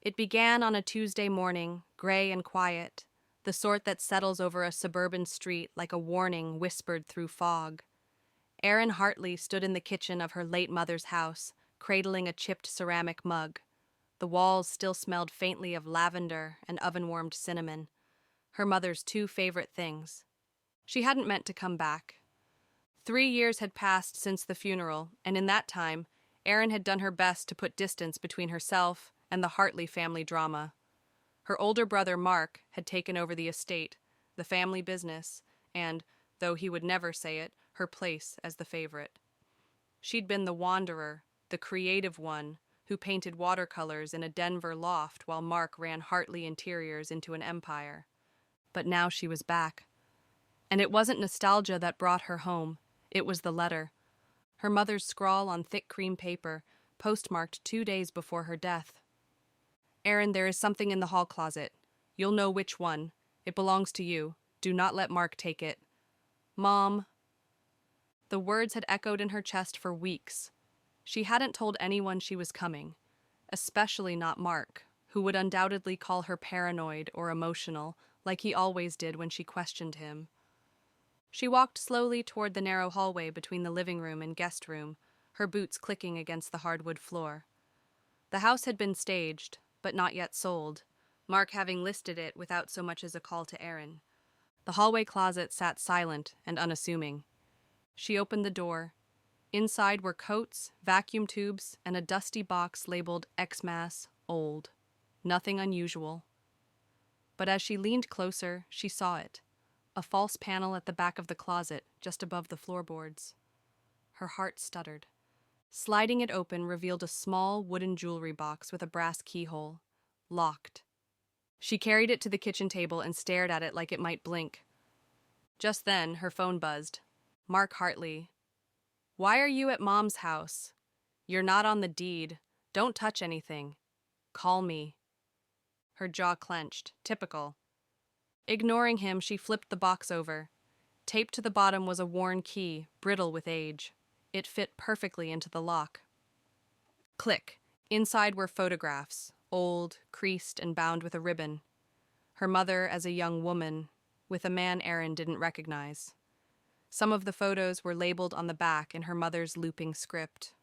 It began on a Tuesday morning, gray and quiet, the sort that settles over a suburban street like a warning whispered through fog. Erin Hartley stood in the kitchen of her late mother's house, cradling a chipped ceramic mug. The walls still smelled faintly of lavender and oven-warmed cinnamon, her mother's two favorite things. She hadn't meant to come back. 3 years had passed since the funeral, and in that time, Erin had done her best to put distance between herself and the Hartley family drama. Her older brother, Mark, had taken over the estate, the family business, and, though he would never say it, her place as the favorite. She'd been the wanderer, the creative one, who painted watercolors in a Denver loft while Mark ran Hartley Interiors into an empire. But now she was back. And it wasn't nostalgia that brought her home, it was the letter. Her mother's scrawl on thick cream paper, postmarked 2 days before her death. Erin, there is something in the hall closet. You'll know which one. It belongs to you. Do not let Mark take it. Mom. The words had echoed in her chest for weeks. She hadn't told anyone she was coming, especially not Mark, who would undoubtedly call her paranoid or emotional, like he always did when she questioned him. She walked slowly toward the narrow hallway between the living room and guest room, her boots clicking against the hardwood floor. The house had been staged, but not yet sold, Mark having listed it without so much as a call to Erin. The hallway closet sat silent and unassuming. She opened the door. Inside were coats, vacuum tubes, and a dusty box labeled Xmas Old. Nothing unusual. But as she leaned closer, she saw it. A false panel at the back of the closet, just above the floorboards. Her heart stuttered. Sliding it open revealed a small wooden jewelry box with a brass keyhole. Locked. She carried it to the kitchen table and stared at it like it might blink. Just then, her phone buzzed. Mark Hartley. Why are you at Mom's house? You're not on the deed. Don't touch anything. Call me. Her jaw clenched. Typical. Ignoring him, she flipped the box over. Taped to the bottom was a worn key, brittle with age. It fit perfectly into the lock. Click. Inside were photographs, old, creased, and bound with a ribbon. Her mother as a young woman, with a man Erin didn't recognize. Some of the photos were labeled on the back in her mother's looping script.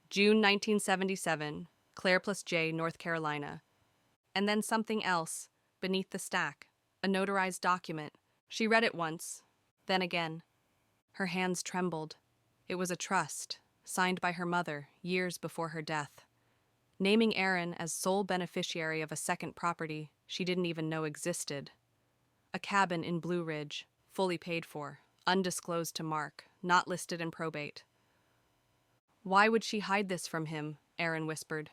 June 1977, Claire plus J, North Carolina. And then something else, beneath the stack, a notarized document. She read it once, then again. Her hands trembled. It was a trust, signed by her mother years before her death, naming Erin as sole beneficiary of a second property she didn't even know existed. A cabin in Blue Ridge, fully paid for, undisclosed to Mark, not listed in probate. Why would she hide this from him? Erin whispered.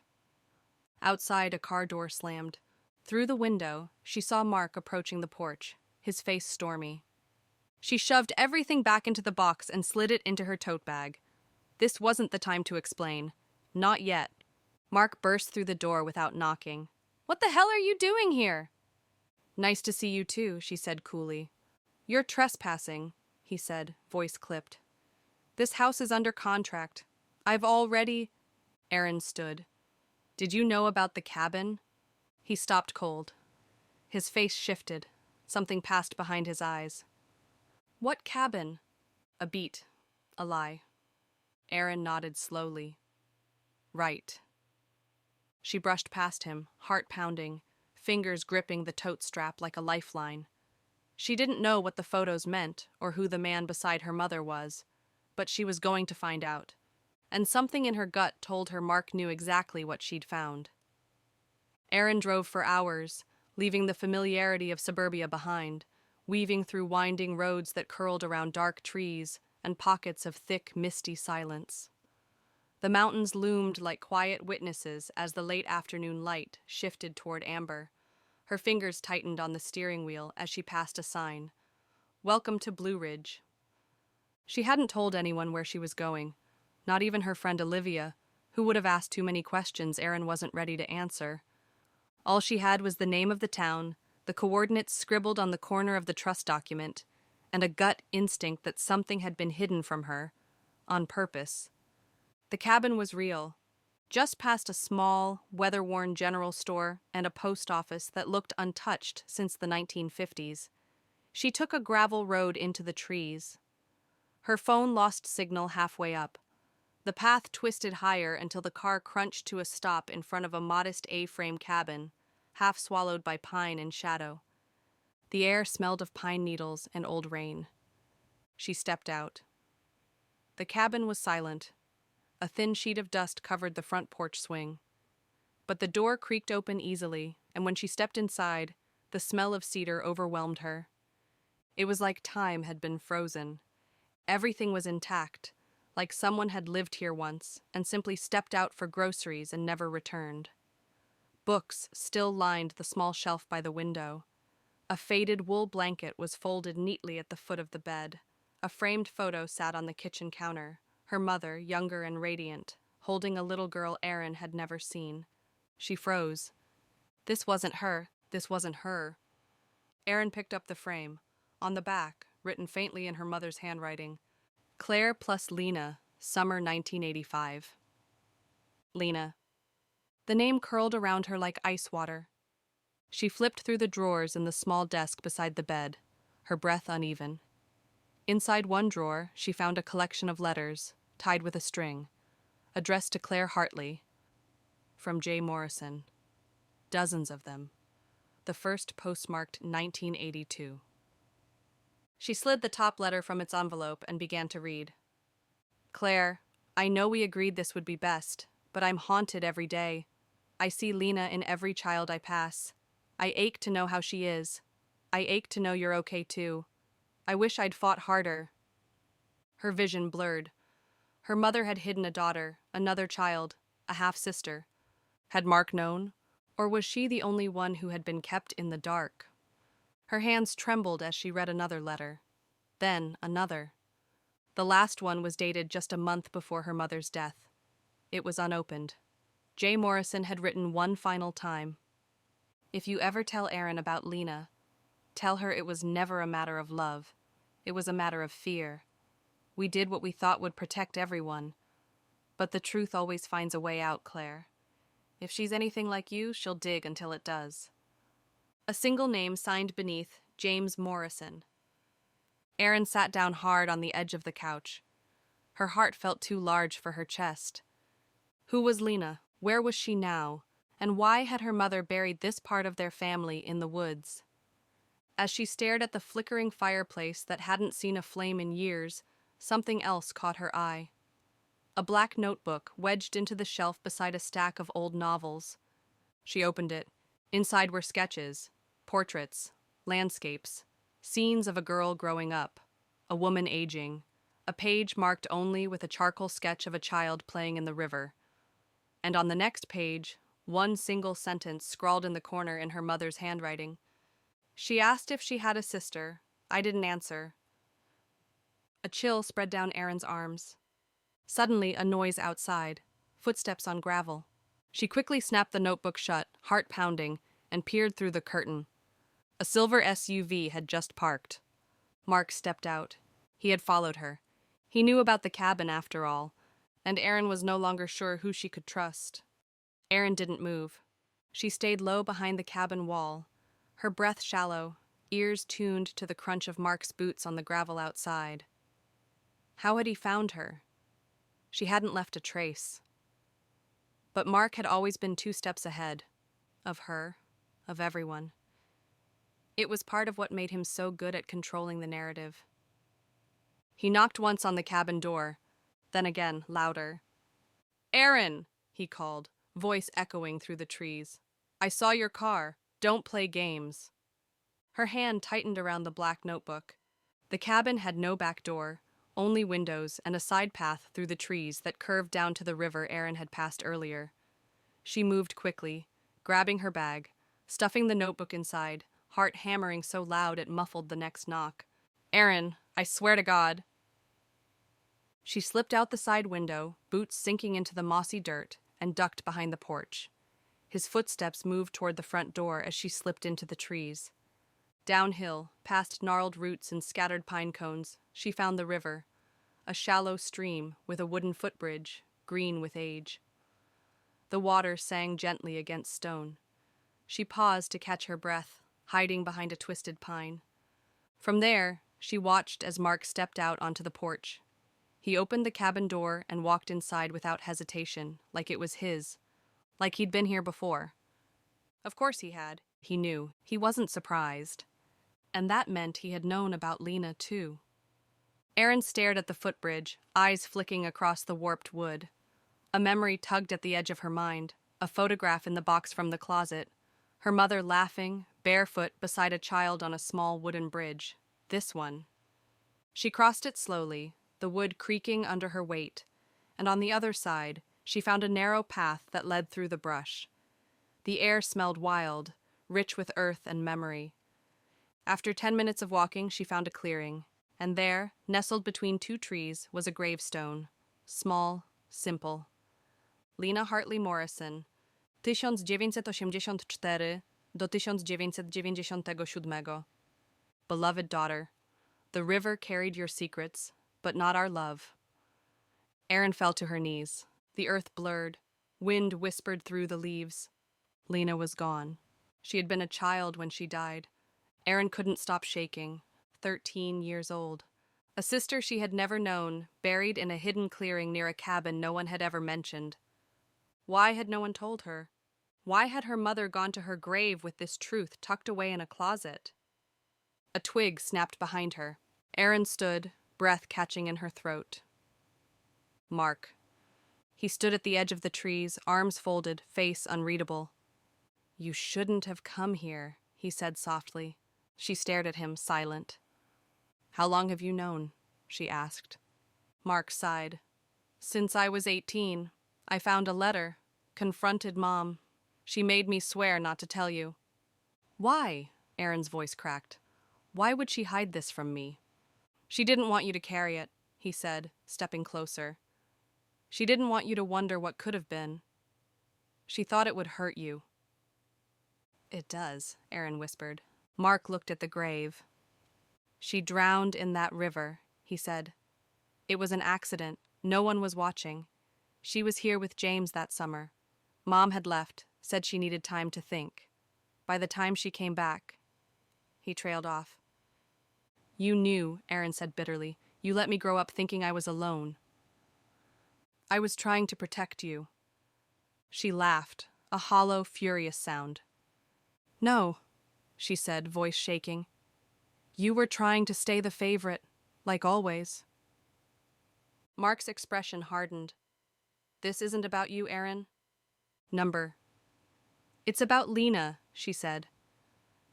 Outside, a car door slammed. Through the window, she saw Mark approaching the porch, his face stormy. She shoved everything back into the box and slid it into her tote bag. This wasn't the time to explain. Not yet. Mark burst through the door without knocking. What the hell are you doing here? Nice to see you too, she said coolly. You're trespassing, he said, voice clipped. This house is under contract. I've already... Erin stood. Did you know about the cabin? He stopped cold. His face shifted. Something passed behind his eyes. What cabin? A beat. A lie. Erin nodded slowly. Right. She brushed past him, heart pounding, fingers gripping the tote strap like a lifeline. She didn't know what the photos meant or who the man beside her mother was, but she was going to find out. And something in her gut told her Mark knew exactly what she'd found. Erin drove for hours, leaving the familiarity of suburbia behind, weaving through winding roads that curled around dark trees and pockets of thick, misty silence. The mountains loomed like quiet witnesses as the late afternoon light shifted toward amber. Her fingers tightened on the steering wheel as she passed a sign. Welcome to Blue Ridge. She hadn't told anyone where she was going, not even her friend Olivia, who would have asked too many questions Erin wasn't ready to answer. All she had was the name of the town, the coordinates scribbled on the corner of the trust document, and a gut instinct that something had been hidden from her, on purpose. The cabin was real, just past a small, weather-worn general store and a post office that looked untouched since the 1950s. She took a gravel road into the trees. Her phone lost signal halfway up. The path twisted higher until the car crunched to a stop in front of a modest A-frame cabin, half swallowed by pine and shadow. The air smelled of pine needles and old rain. She stepped out. The cabin was silent. A thin sheet of dust covered the front porch swing. But the door creaked open easily, and when she stepped inside, the smell of cedar overwhelmed her. It was like time had been frozen. Everything was intact, like someone had lived here once and simply stepped out for groceries and never returned. Books still lined the small shelf by the window. A faded wool blanket was folded neatly at the foot of the bed. A framed photo sat on the kitchen counter, her mother, younger and radiant, holding a little girl Erin had never seen. She froze. This wasn't her. This wasn't her. Erin picked up the frame. On the back, written faintly in her mother's handwriting, Claire plus Lena, summer 1985. Lena. The name curled around her like ice water. She flipped through the drawers in the small desk beside the bed, her breath uneven. Inside one drawer, she found a collection of letters, tied with a string, addressed to Claire Hartley, from J. Morrison. Dozens of them. The first postmarked 1982. She slid the top letter from its envelope and began to read. Claire, I know we agreed this would be best, but I'm haunted every day. I see Lena in every child I pass. I ache to know how she is. I ache to know you're okay too. I wish I'd fought harder. Her vision blurred. Her mother had hidden a daughter, another child, a half-sister. Had Mark known? Or was she the only one who had been kept in the dark? Her hands trembled as she read another letter. Then another. The last one was dated just a month before her mother's death. It was unopened. J. Morrison had written one final time. If you ever tell Erin about Lena, tell her it was never a matter of love. It was a matter of fear. We did what we thought would protect everyone. But the truth always finds a way out, Claire. If she's anything like you, she'll dig until it does. A single name signed beneath, James Morrison. Erin sat down hard on the edge of the couch. Her heart felt too large for her chest. Who was Lena? Where was she now? And why had her mother buried this part of their family in the woods? As she stared at the flickering fireplace that hadn't seen a flame in years, something else caught her eye. A black notebook wedged into the shelf beside a stack of old novels. She opened it. Inside were sketches, portraits, landscapes, scenes of a girl growing up, a woman aging, a page marked only with a charcoal sketch of a child playing in the river. And on the next page, one single sentence scrawled in the corner in her mother's handwriting. She asked if she had a sister. I didn't answer. A chill spread down Erin's arms. Suddenly, a noise outside, footsteps on gravel. She quickly snapped the notebook shut, heart pounding, and peered through the curtain. A silver SUV had just parked. Mark stepped out. He had followed her. He knew about the cabin after all, and Erin was no longer sure who she could trust. Erin didn't move. She stayed low behind the cabin wall, her breath shallow, ears tuned to the crunch of Mark's boots on the gravel outside. How had he found her? She hadn't left a trace. But Mark had always been 2 steps ahead. Of her, of everyone. It was part of what made him so good at controlling the narrative. He knocked once on the cabin door, then again, louder. Erin, he called, voice echoing through the trees. I saw your car. Don't play games. Her hand tightened around the black notebook. The cabin had no back door, only windows and a side path through the trees that curved down to the river Erin had passed earlier. She moved quickly, grabbing her bag, stuffing the notebook inside, heart hammering so loud it muffled the next knock. Erin, I swear to God. She slipped out the side window, boots sinking into the mossy dirt, and ducked behind the porch. His footsteps moved toward the front door as she slipped into the trees. Downhill, past gnarled roots and scattered pine cones, she found the river, a shallow stream with a wooden footbridge, green with age. The water sang gently against stone. She paused to catch her breath, hiding behind a twisted pine. From there, she watched as Mark stepped out onto the porch. He opened the cabin door and walked inside without hesitation, like it was his, like he'd been here before. Of course he had. He knew. He wasn't surprised. And that meant he had known about Lena, too. Erin stared at the footbridge, eyes flicking across the warped wood. A memory tugged at the edge of her mind, a photograph in the box from the closet. Her mother laughing, barefoot beside a child on a small wooden bridge. This one. She crossed it slowly, the wood creaking under her weight, and on the other side, she found a narrow path that led through the brush. The air smelled wild, rich with earth and memory. After 10 minutes of walking, she found a clearing, and there, nestled between two trees, was a gravestone. Small, simple. Lena Hartley Morrison, 1984 do 1997. Beloved daughter, the river carried your secrets, but not our love. Erin fell to her knees. The earth blurred. Wind whispered through the leaves. Lena was gone. She had been a child when she died. Erin couldn't stop shaking. 13 years old. A sister she had never known, buried in a hidden clearing near a cabin no one had ever mentioned. Why had no one told her? Why had her mother gone to her grave with this truth tucked away in a closet? A twig snapped behind her. Erin stood, breath catching in her throat. Mark. He stood at the edge of the trees, arms folded, face unreadable. You shouldn't have come here, he said softly. She stared at him, silent. How long have you known? She asked. Mark sighed. Since I was 18. I found a letter, confronted Mom. She made me swear not to tell you. Why? Erin's voice cracked. Why would she hide this from me? She didn't want you to carry it, he said, stepping closer. She didn't want you to wonder what could have been. She thought it would hurt you. It does, Erin whispered. Mark looked at the grave. She drowned in that river, he said. It was an accident. No one was watching. She was here with James that summer. Mom had left, said she needed time to think. By the time she came back, he trailed off. You knew, Erin said bitterly. You let me grow up thinking I was alone. I was trying to protect you. She laughed, a hollow, furious sound. No, she said, voice shaking. You were trying to stay the favorite, like always. Mark's expression hardened. This isn't about you, Erin. Number. It's about Lena, she said.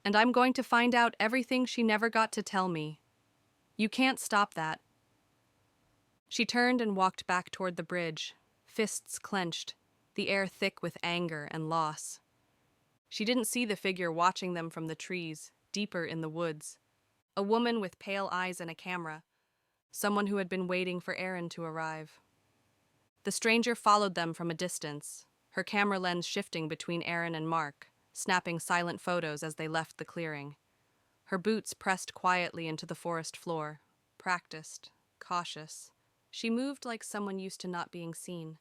And I'm going to find out everything she never got to tell me. You can't stop that. She turned and walked back toward the bridge, fists clenched, the air thick with anger and loss. She didn't see the figure watching them from the trees, deeper in the woods. A woman with pale eyes and a camera, someone who had been waiting for Erin to arrive. The stranger followed them from a distance, her camera lens shifting between Erin and Mark, snapping silent photos as they left the clearing. Her boots pressed quietly into the forest floor, practiced, cautious. She moved like someone used to not being seen.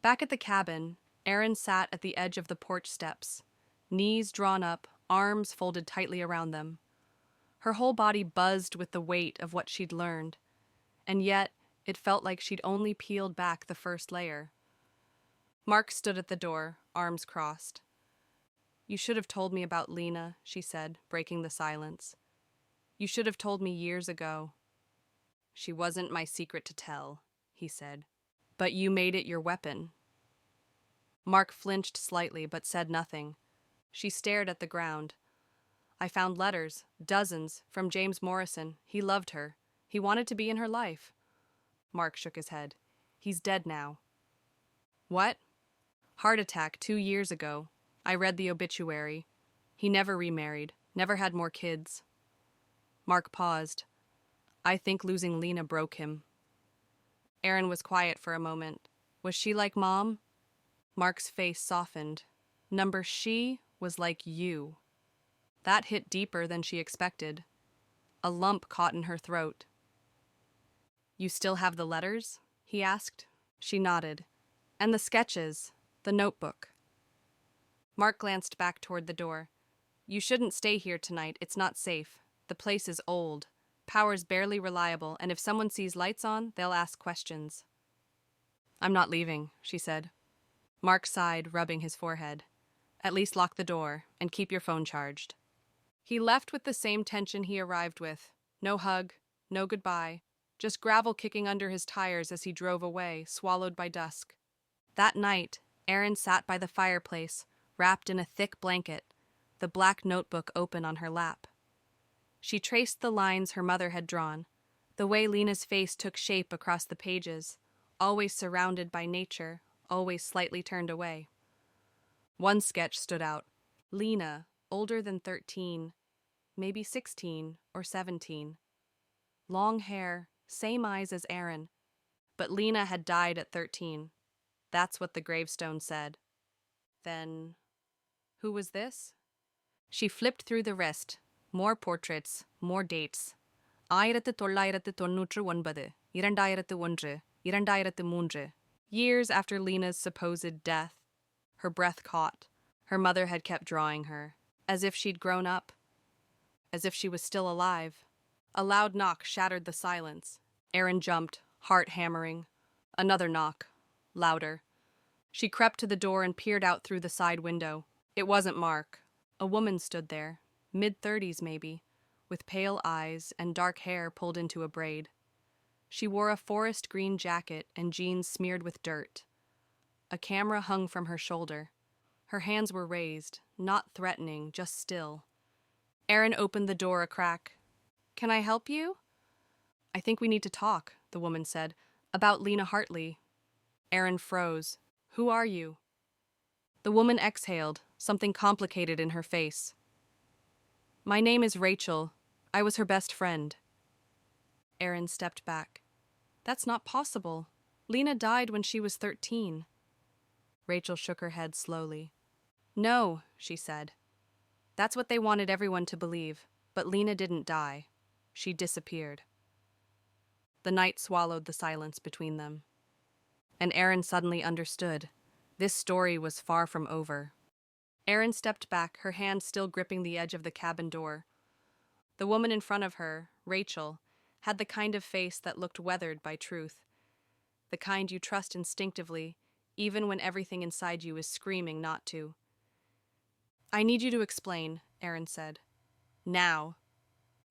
Back at the cabin, Erin sat at the edge of the porch steps, knees drawn up, arms folded tightly around them. Her whole body buzzed with the weight of what she'd learned, and yet it felt like she'd only peeled back the first layer. Mark stood at the door, arms crossed. You should have told me about Lena, she said, breaking the silence. You should have told me years ago. She wasn't my secret to tell, he said. But you made it your weapon. Mark flinched slightly but said nothing. She stared at the ground. I found letters, dozens, from James Morrison. He loved her. He wanted to be in her life. Mark shook his head. He's dead now. What? Heart attack 2 years ago. I read the obituary. He never remarried, never had more kids. Mark paused. I think losing Lena broke him. Erin was quiet for a moment. Was she like Mom? Mark's face softened. Number she was like you. That hit deeper than she expected. A lump caught in her throat. You still have the letters? He asked. She nodded. And the sketches, The notebook. Mark glanced back toward the door. You shouldn't stay here tonight. It's not safe. The place is old. Power's barely reliable, and if someone sees lights on, they'll ask questions. I'm not leaving, she said. Mark sighed, rubbing his forehead. At least lock the door, and keep your phone charged. He left with the same tension he arrived with. No hug, no goodbye, just gravel kicking under his tires as he drove away, swallowed by dusk. That night, Erin sat by the fireplace, wrapped in a thick blanket, the black notebook open on her lap. She traced the lines her mother had drawn, the way Lena's face took shape across the pages, always surrounded by nature, always slightly turned away. One sketch stood out. Lena, older than 13, maybe 16 or 17. Long hair, same eyes as Erin. But Lena had died at 13. That's what the gravestone said. Then, who was this? She flipped through the rest. More portraits, more dates. 1999, 2001, 2003. Years after Lena's supposed death. Her breath caught. Her mother had kept drawing her, as if she'd grown up, as if she was still alive. A loud knock shattered the silence. Erin jumped, heart hammering. Another knock, louder. She crept to the door and peered out through the side window. It wasn't Mark. A woman stood there, mid-30s maybe, with pale eyes and dark hair pulled into a braid. She wore a forest green jacket and jeans smeared with dirt. A camera hung from her shoulder. Her hands were raised, not threatening, just still. Erin opened the door a crack. Can I help you? I think we need to talk, the woman said, about Lena Hartley. Erin froze. Who are you? The woman exhaled, something complicated in her face. My name is Rachel. I was her best friend. Erin stepped back. That's not possible. Lena died when she was 13. Rachel shook her head slowly. No, she said. That's what they wanted everyone to believe, but Lena didn't die. She disappeared. The night swallowed the silence between them. And Erin suddenly understood. This story was far from over. Erin stepped back, her hand still gripping the edge of the cabin door. The woman in front of her, Rachel, had the kind of face that looked weathered by truth. The kind you trust instinctively, even when everything inside you is screaming not to. I need you to explain, Erin said. Now.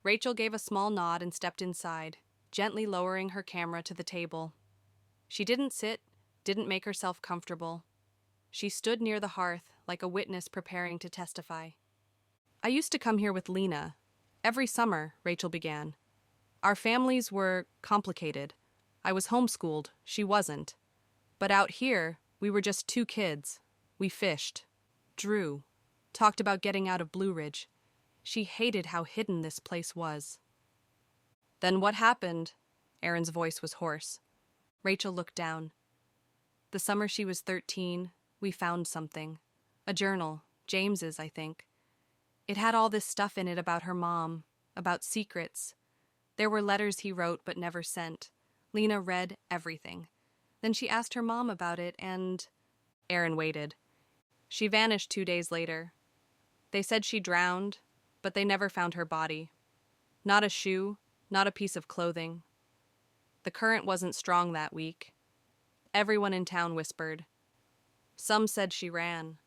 Rachel gave a small nod and stepped inside, gently lowering her camera to the table. She didn't sit, didn't make herself comfortable. She stood near the hearth, like a witness preparing to testify. I used to come here with Lena. Every summer, Rachel began. Our families were complicated. I was homeschooled, she wasn't. But out here, we were just two kids. We fished, drew, talked about getting out of Blue Ridge. She hated how hidden this place was. Then what happened? Erin's voice was hoarse. Rachel looked down. The summer she was 13, we found something. A journal, James's, I think. It had all this stuff in it about her mom, about secrets. There were letters he wrote but never sent. Lena read everything. Then she asked her mom about it and... Erin waited. She vanished 2 days later. They said she drowned, but they never found her body. Not a shoe, not a piece of clothing. The current wasn't strong that week. Everyone in town whispered. Some said she ran.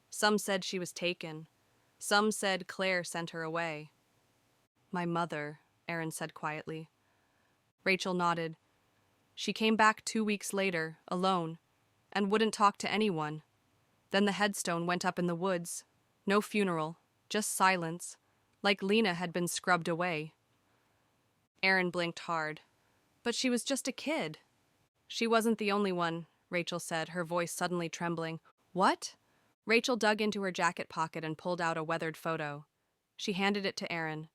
Some said she was taken. Some said Claire sent her away. My mother, Erin said quietly. Rachel nodded. She came back 2 weeks later, alone, and wouldn't talk to anyone. Then the headstone went up in the woods. No funeral, just silence, like Lena had been scrubbed away. Erin blinked hard. But she was just a kid. She wasn't the only one, Rachel said, her voice suddenly trembling. What? Rachel dug into her jacket pocket and pulled out a weathered photo. She handed it to Erin.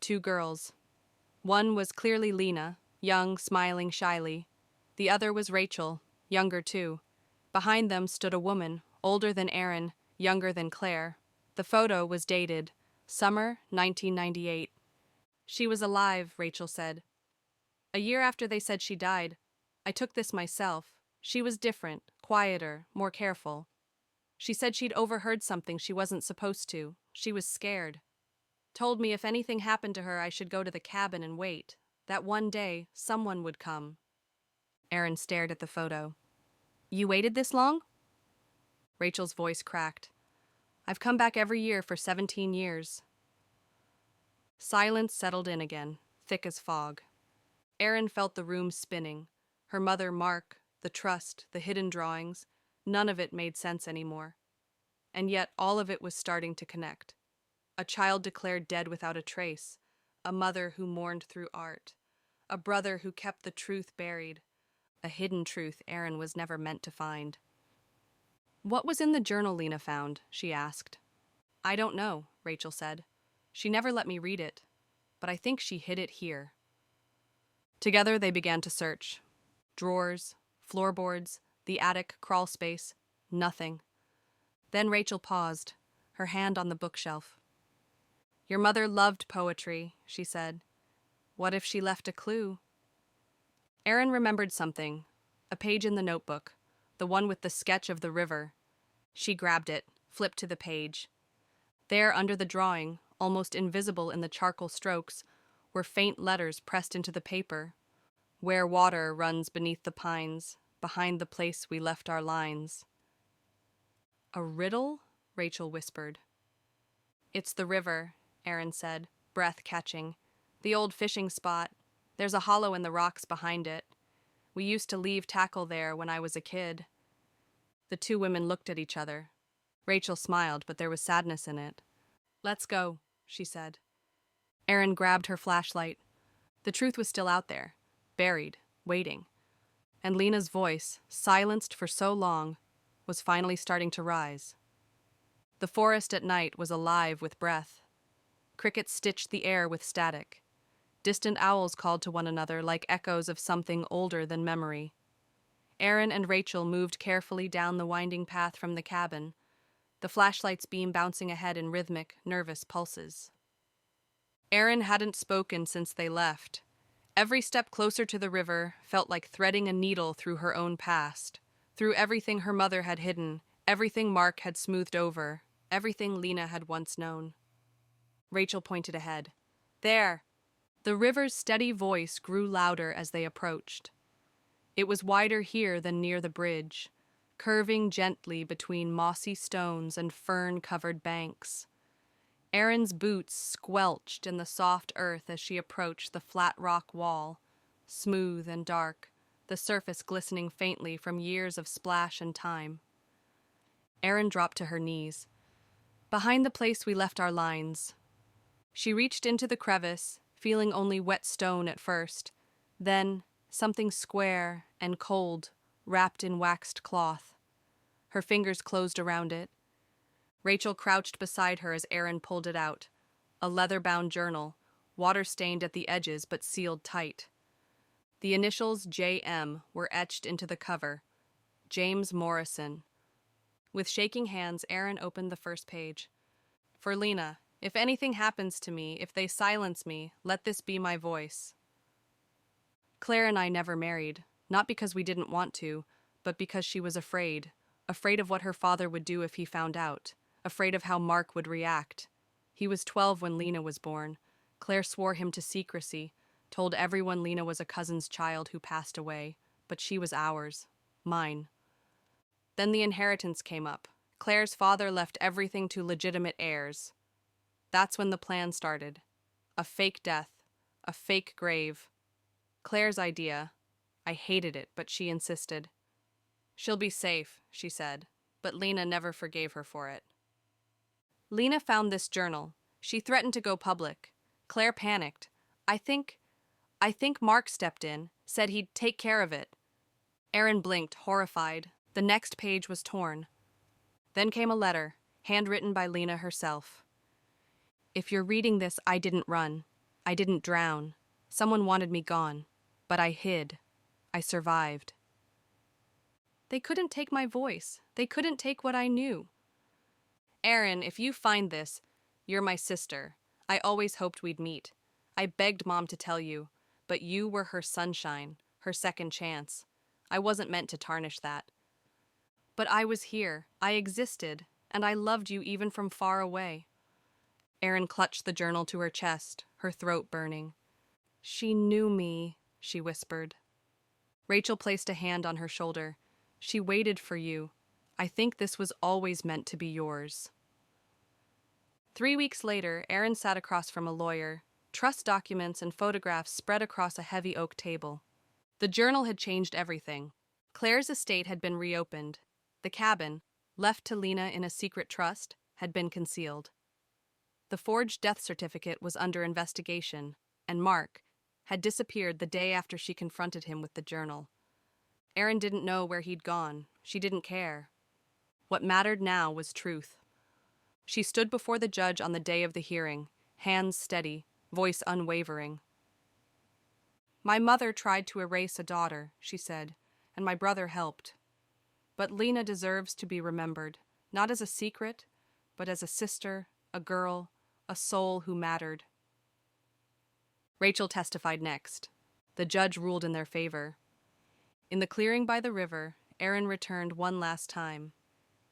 2 girls. One was clearly Lena, young, smiling shyly. The other was Rachel, younger too. Behind them stood a woman, older than Erin, younger than Claire. The photo was dated, summer 1998. She was alive, Rachel said. A year after they said she died, I took this myself. She was different, quieter, more careful. She said she'd overheard something she wasn't supposed to. She was scared. Told me if anything happened to her, I should go to the cabin and wait. That one day, someone would come. Erin stared at the photo. You waited this long? Rachel's voice cracked. I've come back every year for 17 years. Silence settled in again, thick as fog. Erin felt the room spinning. Her mother, Mark, the trust, the hidden drawings, none of it made sense anymore. And yet all of it was starting to connect. A child declared dead without a trace, a mother who mourned through art, a brother who kept the truth buried, a hidden truth Erin was never meant to find. What was in the journal Lena found? She asked. I don't know, Rachel said. She never let me read it, but I think she hid it here. Together they began to search. Drawers, floorboards, the attic crawl space, nothing. Then Rachel paused, her hand on the bookshelf. Your mother loved poetry, she said. What if she left a clue? Erin remembered something, a page in the notebook, the one with the sketch of the river. She grabbed it, flipped to the page. There, under the drawing, almost invisible in the charcoal strokes, were faint letters pressed into the paper. Where water runs beneath the pines, behind the place we left our lines. A riddle? Rachel whispered. It's the river, Erin said, breath catching. The old fishing spot. There's a hollow in the rocks behind it. We used to leave tackle there when I was a kid. The two women looked at each other. Rachel smiled, but there was sadness in it. Let's go, she said. Erin grabbed her flashlight. The truth was still out there, buried, waiting. And Lena's voice, silenced for so long, was finally starting to rise. The forest at night was alive with breath. Crickets stitched the air with static. Distant owls called to one another like echoes of something older than memory. Erin and Rachel moved carefully down the winding path from the cabin, the flashlight's beam bouncing ahead in rhythmic, nervous pulses. Erin hadn't spoken since they left. Every step closer to the river felt like threading a needle through her own past, through everything her mother had hidden, everything Mark had smoothed over, everything Lena had once known. Rachel pointed ahead. There! The river's steady voice grew louder as they approached. It was wider here than near the bridge, curving gently between mossy stones and fern-covered banks. Erin's boots squelched in the soft earth as she approached the flat rock wall, smooth and dark, the surface glistening faintly from years of splash and time. Erin dropped to her knees. Behind the place we left our lines. She reached into the crevice, feeling only wet stone at first, then something square and cold, wrapped in waxed cloth. Her fingers closed around it. Rachel crouched beside her as Erin pulled it out, a leather-bound journal, water-stained at the edges but sealed tight. The initials J.M. were etched into the cover. James Morrison. With shaking hands, Erin opened the first page. For Lena, if anything happens to me, if they silence me, let this be my voice. Claire and I never married, not because we didn't want to, but because she was afraid of what her father would do if he found out, afraid of how Mark would react. He was 12 when Lena was born. Claire swore him to secrecy, told everyone Lena was a cousin's child who passed away, but she was ours, mine. Then the inheritance came up. Claire's father left everything to legitimate heirs. That's when the plan started. A fake death, a fake grave. Claire's idea. I hated it, but she insisted. She'll be safe, she said, but Lena never forgave her for it. Lena found this journal. She threatened to go public. Claire panicked. I think Mark stepped in, said he'd take care of it. Erin blinked, horrified. The next page was torn. Then came a letter, handwritten by Lena herself. If you're reading this, I didn't run. I didn't drown. Someone wanted me gone. But I hid. I survived. They couldn't take my voice. They couldn't take what I knew. Erin, if you find this, you're my sister. I always hoped we'd meet. I begged Mom to tell you, but you were her sunshine, her second chance. I wasn't meant to tarnish that. But I was here, I existed, and I loved you even from far away. Erin clutched the journal to her chest, her throat burning. She knew me, she whispered. Rachel placed a hand on her shoulder. She waited for you. I think this was always meant to be yours. 3 weeks later, Erin sat across from a lawyer, trust documents and photographs spread across a heavy oak table. The journal had changed everything. Claire's estate had been reopened. The cabin, left to Lena in a secret trust, had been concealed. The forged death certificate was under investigation, and Mark had disappeared the day after she confronted him with the journal. Erin didn't know where he'd gone. She didn't care. What mattered now was truth. She stood before the judge on the day of the hearing, hands steady, voice unwavering. My mother tried to erase a daughter, she said, and my brother helped. But Lena deserves to be remembered, not as a secret, but as a sister, a girl, a soul who mattered. Rachel testified next. The judge ruled in their favor. In the clearing by the river, Erin returned one last time.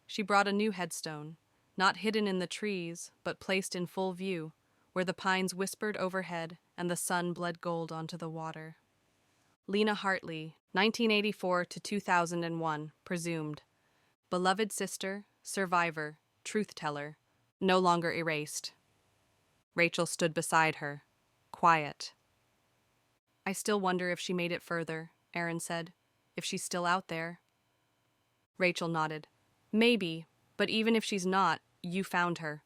She brought a new headstone, not hidden in the trees, but placed in full view, where the pines whispered overhead and the sun bled gold onto the water. Lena Hartley, 1984 to 2001, presumed. Beloved sister, survivor, truth-teller, no longer erased. Rachel stood beside her, quiet. I still wonder if she made it further, Erin said. If she's still out there. Rachel nodded. Maybe, but even if she's not, you found her.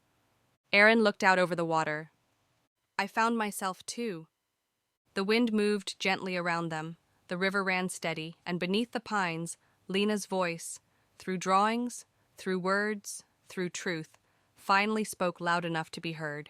Erin looked out over the water. I found myself too. The wind moved gently around them. The river ran steady, and beneath the pines, Lena's voice, through drawings, through words, through truth, finally spoke loud enough to be heard.